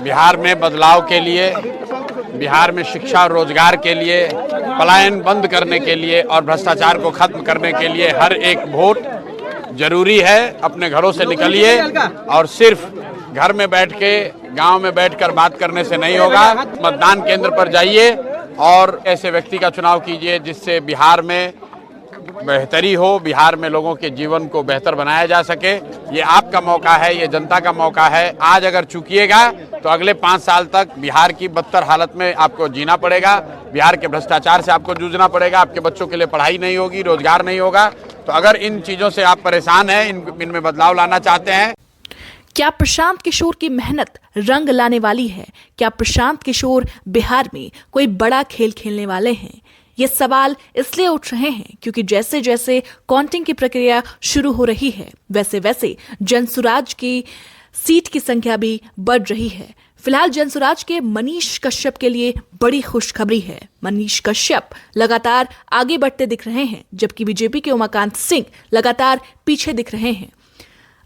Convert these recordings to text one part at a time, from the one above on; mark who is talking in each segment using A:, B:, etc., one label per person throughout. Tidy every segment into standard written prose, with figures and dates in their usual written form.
A: बिहार में बदलाव के लिए, बिहार में शिक्षा और रोजगार के लिए, पलायन बंद करने के लिए और भ्रष्टाचार को खत्म करने के लिए हर एक वोट जरूरी है। अपने घरों से निकलिए और सिर्फ घर में बैठ के, गांव में बैठकर बात करने से नहीं होगा। मतदान केंद्र पर जाइए और ऐसे व्यक्ति का चुनाव कीजिए जिससे बिहार में बेहतरी हो, बिहार में लोगों के जीवन को बेहतर बनाया जा सके। ये आपका मौका है, ये जनता का मौका है। आज अगर चूकिएगा तो अगले 5 साल तक बिहार की बदतर हालत में आपको जीना पड़ेगा। बिहार के भ्रष्टाचार से आपको जूझना पड़ेगा। आपके बच्चों के लिए पढ़ाई नहीं होगी, रोजगार नहीं होगा। तो अगर इन चीजों से आप परेशान हैं, इनमें बदलाव लाना चाहते हैं।
B: क्या प्रशांत किशोर की मेहनत रंग लाने वाली है? क्या प्रशांत किशोर बिहार में कोई बड़ा खेल खेलने वाले हैं? ये सवाल इसलिए उठ रहे हैं क्योंकि जैसे जैसे काउंटिंग की प्रक्रिया शुरू हो रही है, वैसे वैसे जनसुराज की सीट की संख्या भी बढ़ रही है। फिलहाल जनसुराज के मनीष कश्यप के लिए बड़ी खुशखबरी है। मनीष कश्यप लगातार आगे बढ़ते दिख रहे हैं, जबकि बीजेपी के उमाकांत सिंह लगातार पीछे दिख रहे हैं।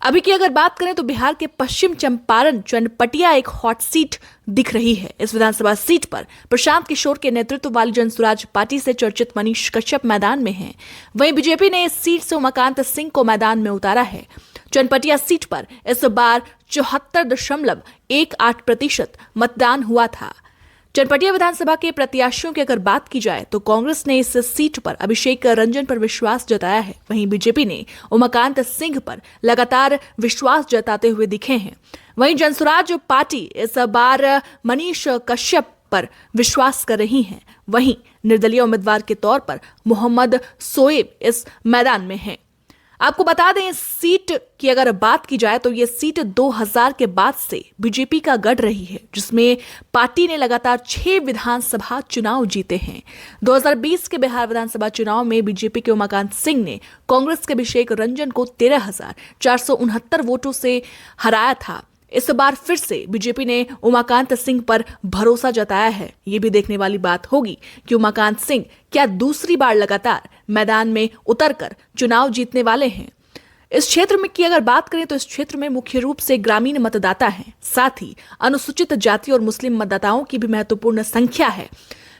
B: अभी की अगर बात करें तो बिहार के पश्चिम चंपारण चनपटिया एक हॉट सीट दिख रही है। इस विधानसभा सीट पर प्रशांत किशोर के नेतृत्व वाली जनसुराज पार्टी से चर्चित मनीष कश्यप मैदान में हैं। वहीं बीजेपी ने इस सीट से उमाकांत सिंह को मैदान में उतारा है। चनपटिया सीट पर इस बार 74.18% मतदान हुआ था। चनपटिया विधानसभा के प्रत्याशियों की अगर बात की जाए तो कांग्रेस ने इस सीट पर अभिषेक रंजन पर विश्वास जताया है। वहीं बीजेपी ने उमाकांत सिंह पर लगातार विश्वास जताते हुए दिखे हैं। वहीं जनसुराज पार्टी इस बार मनीष कश्यप पर विश्वास कर रही है। वहीं निर्दलीय उम्मीदवार के तौर पर मोहम्मद सोएब इस मैदान में हैं। आपको बता दें, इस सीट की अगर बात की जाए तो ये सीट 2000 के बाद से बीजेपी का गढ़ रही है, जिसमें पार्टी ने लगातार 6 विधानसभा चुनाव जीते हैं। 2020 के बिहार विधानसभा चुनाव में बीजेपी के उमाकांत सिंह ने कांग्रेस के अभिषेक रंजन को 13,469 वोटों से हराया था। इस बार फिर से बीजेपी ने उमाकांत सिंह पर भरोसा जताया है। ये भी देखने वाली बात होगी कि उमाकांत सिंह क्या दूसरी बार लगातार मैदान में उतरकर चुनाव जीतने वाले हैं। इस क्षेत्र में की अगर बात करें तो इस क्षेत्र में मुख्य रूप से ग्रामीण मतदाता हैं, साथ ही अनुसूचित जाति और मुस्लिम मतदाताओं की भी महत्वपूर्ण संख्या है।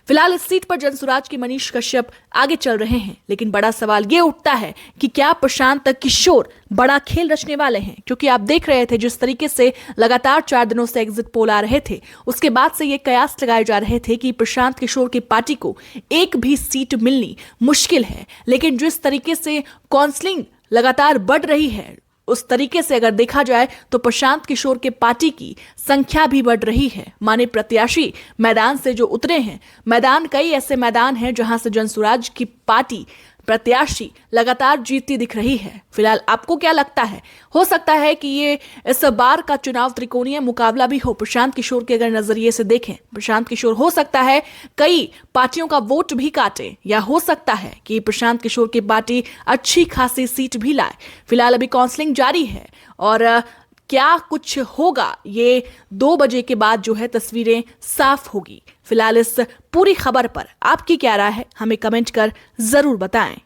B: फिलहाल इस सीट पर जनसुराज के मनीष कश्यप आगे चल रहे हैं, लेकिन बड़ा सवाल ये उठता है कि क्या प्रशांत किशोर बड़ा खेल रचने वाले हैं? क्योंकि आप देख रहे थे जिस तरीके से लगातार 4 दिनों से एग्जिट पोल आ रहे थे, उसके बाद से ये कयास लगाए जा रहे थे कि प्रशांत किशोर की पार्टी को एक भी सीट मिलनी मुश्किल है। लेकिन जिस तरीके से काउंसलिंग लगातार बढ़ रही है, उस तरीके से अगर देखा जाए तो प्रशांत किशोर के पार्टी की संख्या भी बढ़ रही है। माने प्रत्याशी मैदान से जो उतरे हैं, मैदान कई ऐसे मैदान हैं जहां से जनसुराज की पार्टी प्रत्याशी लगातार जीतती दिख रही है। फिलहाल आपको क्या लगता है? हो सकता है कि ये इस बार का चुनाव त्रिकोणीय मुकाबला भी हो। प्रशांत किशोर के अगर नजरिए से देखें, प्रशांत किशोर हो सकता है कई पार्टियों का वोट भी काटे, या हो सकता है कि प्रशांत किशोर की पार्टी अच्छी खासी सीट भी लाए। फिलहाल अभी काउंसलिंग जारी है और क्या कुछ होगा ये 2 बजे के बाद जो है तस्वीरें साफ होगी। फिलहाल इस पूरी खबर पर आपकी क्या राय है, हमें कमेंट कर जरूर बताएं।